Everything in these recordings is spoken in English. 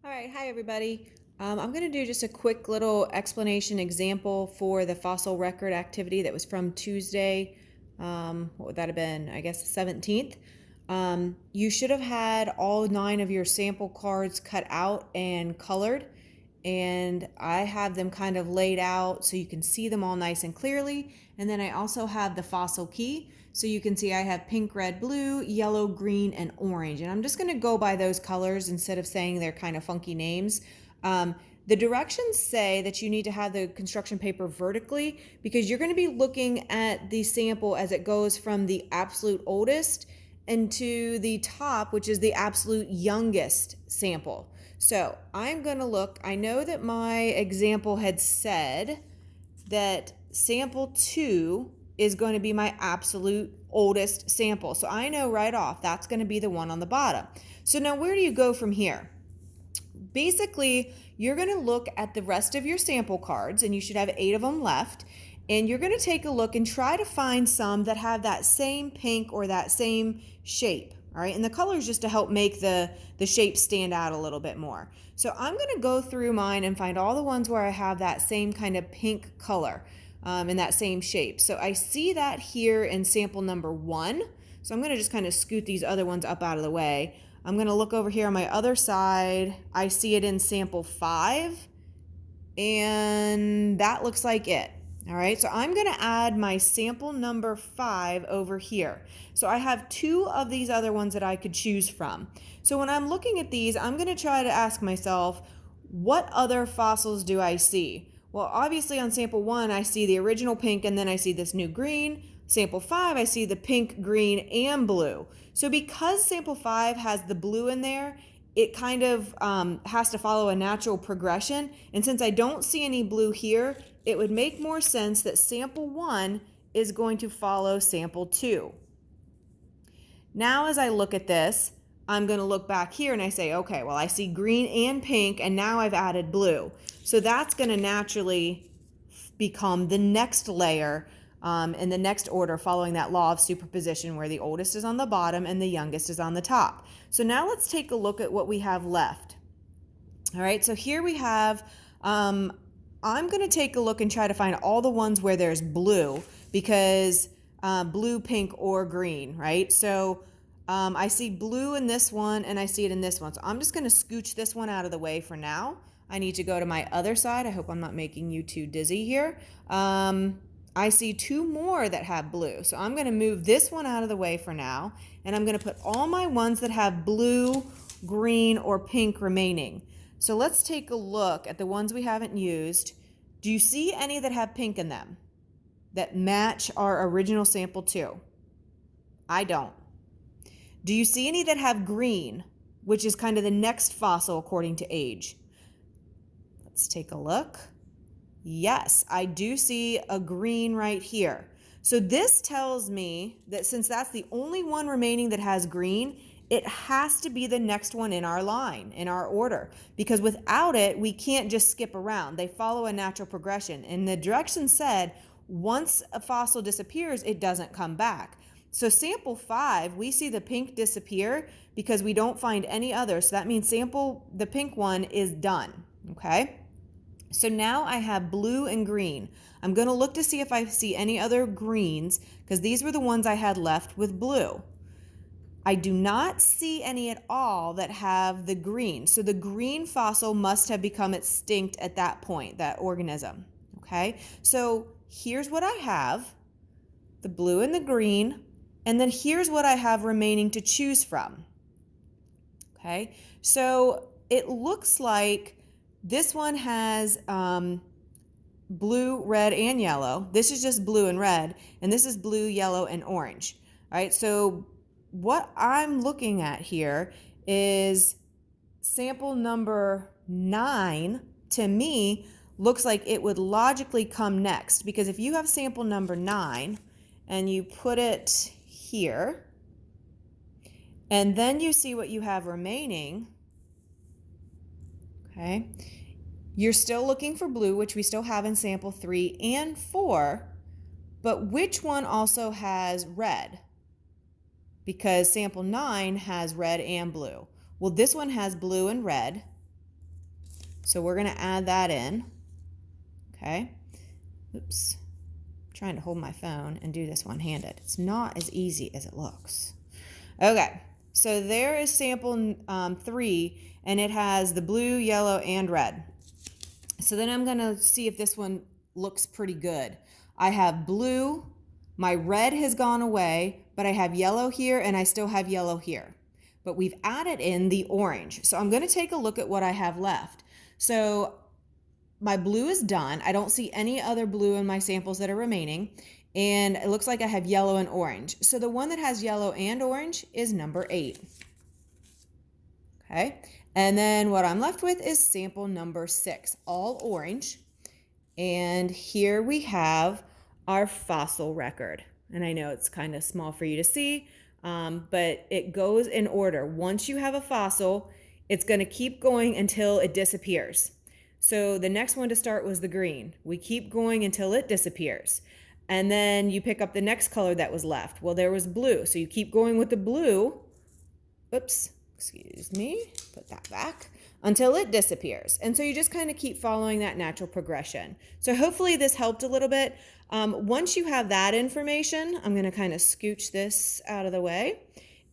All right, hi everybody. I'm going to do just a quick little explanation example for the fossil record activity that was from Tuesday. What would that have been? I guess the 17th. You should have had all 9 of your sample cards cut out and colored, and I have them kind of laid out so you can see them all nice and clearly. And then I also have the fossil key. So you can see I have pink, red, blue, yellow, green, and orange. And I'm just going to go by those colors instead of saying they're kind of funky names. The directions say that you need to have the construction paper vertically because you're going to be looking at the sample as it goes from the absolute oldest and to the top, which is the absolute youngest sample. So I'm going to look, I know that my example had said that sample 2 is going to be my absolute oldest sample. So I know right off that's going to be the one on the bottom. So now where do you go from here? Basically, you're going to look at the rest of your sample cards, and you should have 8 of them left. And you're going to take a look and try to find some that have that same pink or that same shape. All right, and the color is just to help make the shape stand out a little bit more. So I'm going to go through mine and find all the ones where I have that same kind of pink color and that same shape. So I see that here in sample number 1. So I'm going to just kind of scoot these other ones up out of the way. I'm going to look over here on my other side. I see it in sample 5, and that looks like it. All right, so I'm going to add my sample number 5 over here. So I have 2 of these other ones that I could choose from. So when I'm looking at these, I'm going to try to ask myself, what other fossils do I see? Well, obviously on sample 1, I see the original pink, and then I see this new green. Sample 5, I see the pink, green, and blue. So because sample 5 has the blue in there, it kind of has to follow a natural progression. And since I don't see any blue here, it would make more sense that sample 1 is going to follow sample 2. Now as I look at this, I'm going to look back here and I say, okay, well, I see green and pink, and now I've added blue. So that's going to naturally become the next layer in the next order, following that law of superposition where the oldest is on the bottom and the youngest is on the top. So now let's take a look at what we have left. All right, so here we have, I'm going to take a look and try to find all the ones where there's blue, because blue, pink, or green, right? So I see blue in this one and I see it in this one. So I'm just going to scooch this one out of the way for now. I need to go to my other side. I hope I'm not making you too dizzy here. I see 2 more that have blue. So I'm going to move this one out of the way for now, and I'm going to put all my ones that have blue, green, or pink remaining. So let's take a look at the ones we haven't used. Do you see any that have pink in them that match our original sample 2? I don't. Do you see any that have green, which is kind of the next fossil according to age? Let's take a look. Yes, I do see a green right here. So this tells me that since that's the only one remaining that has green, it has to be the next one in our line, in our order, because without it, we can't just skip around. They follow a natural progression. And the direction said, once a fossil disappears, it doesn't come back. So sample 5, we see the pink disappear because we don't find any others. So that means the pink one is done, okay? So now I have blue and green. I'm going to look to see if I see any other greens, because these were the ones I had left with blue. I do not see any at all that have the green. So the green fossil must have become extinct at that point, that organism. Okay, so here's what I have, the blue and the green, and then here's what I have remaining to choose from. Okay, so it looks like this one has blue, red, and yellow. This is just blue and red, and this is blue, yellow, and orange. All right, so what I'm looking at here is sample number 9, to me, looks like it would logically come next, because if you have sample number 9 and you put it here, and then you see what you have remaining, okay, you're still looking for blue, which we still have in sample 3 and 4, but which one also has red? Because sample 9 has red and blue. Well, this one has blue and red, So we're going to add that in. Okay. Oops. I'm trying to hold my phone and do this one-handed. It's not as easy as it looks. Okay. So there is sample 3, and it has the blue, yellow, and red. So then I'm going to see if this one looks pretty good. I have blue, my red has gone away, but I have yellow here and I still have yellow here. But we've added in the orange. So I'm going to take a look at what I have left. So my blue is done. I don't see any other blue in my samples that are remaining. And it looks like I have yellow and orange. So the one that has yellow and orange is number 8. Okay. And then what I'm left with is sample number 6, all orange. And here we have our fossil record. And I know it's kind of small for you to see, but it goes in order. Once you have a fossil, it's going to keep going until it disappears. So the next one to start was the green. We keep going until it disappears. And then you pick up the next color that was left. Well, there was blue. So you keep going with the blue. Oops. Excuse me, put that back, until it disappears. And so you just kind of keep following that natural progression. So hopefully this helped a little bit. Once you have that information, I'm going to kind of scooch this out of the way.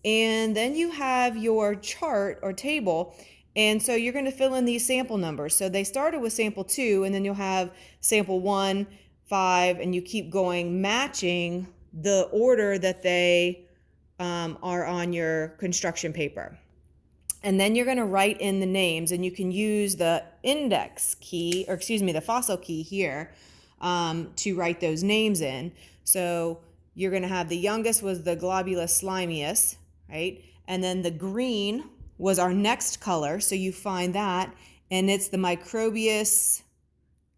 And then you have your chart or table. And so you're going to fill in these sample numbers. So they started with sample 2, and then you'll have sample 1, 5, and you keep going, matching the order that they are on your construction paper. And then you're going to write in the names, and you can use the index key, or excuse me, the fossil key here to write those names in. So you're going to have the youngest was the Globulus slimius, right? And then the green was our next color. So you find that, and it's the Microbius,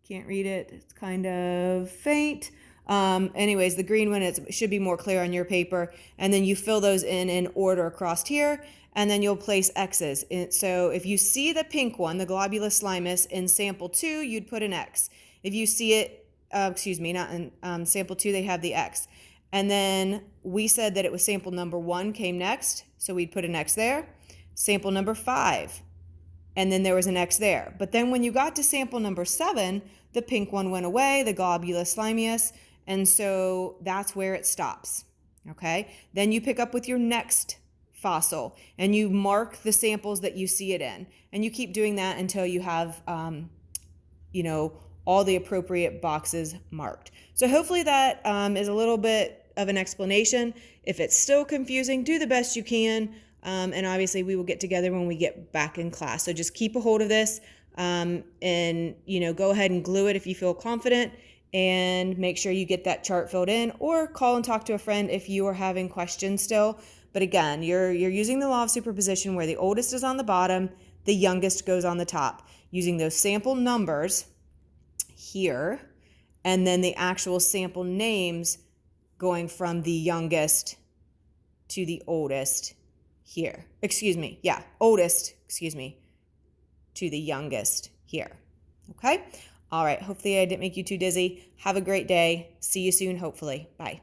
can't read it, it's kind of faint. Anyways, the green one, it should be more clear on your paper. And then you fill those in order across here, and then you'll place X's. So if you see the pink one, the Globulus slimus, in sample 2, you'd put an X. If you see it, not in sample 2, they have the X. And then we said that it was sample number 1 came next, so we'd put an X there. Sample number 5, and then there was an X there. But then when you got to sample number 7, the pink one went away, the Globulus slimius, and so that's where it stops. Okay? Then you pick up with your next fossil, and you mark the samples that you see it in, and you keep doing that until you have all the appropriate boxes marked. So hopefully that is a little bit of an explanation. If it's still confusing, do the best you can, and obviously we will get together when we get back in class. So just keep a hold of this, and go ahead and glue it if you feel confident, and make sure you get that chart filled in, or call and talk to a friend if you are having questions still. But again, you're using the law of superposition where the oldest is on the bottom, the youngest goes on the top, using those sample numbers here, and then the actual sample names going from the youngest to the oldest here. Oldest to the youngest here. Okay? All right, hopefully I didn't make you too dizzy. Have a great day. See you soon, hopefully. Bye.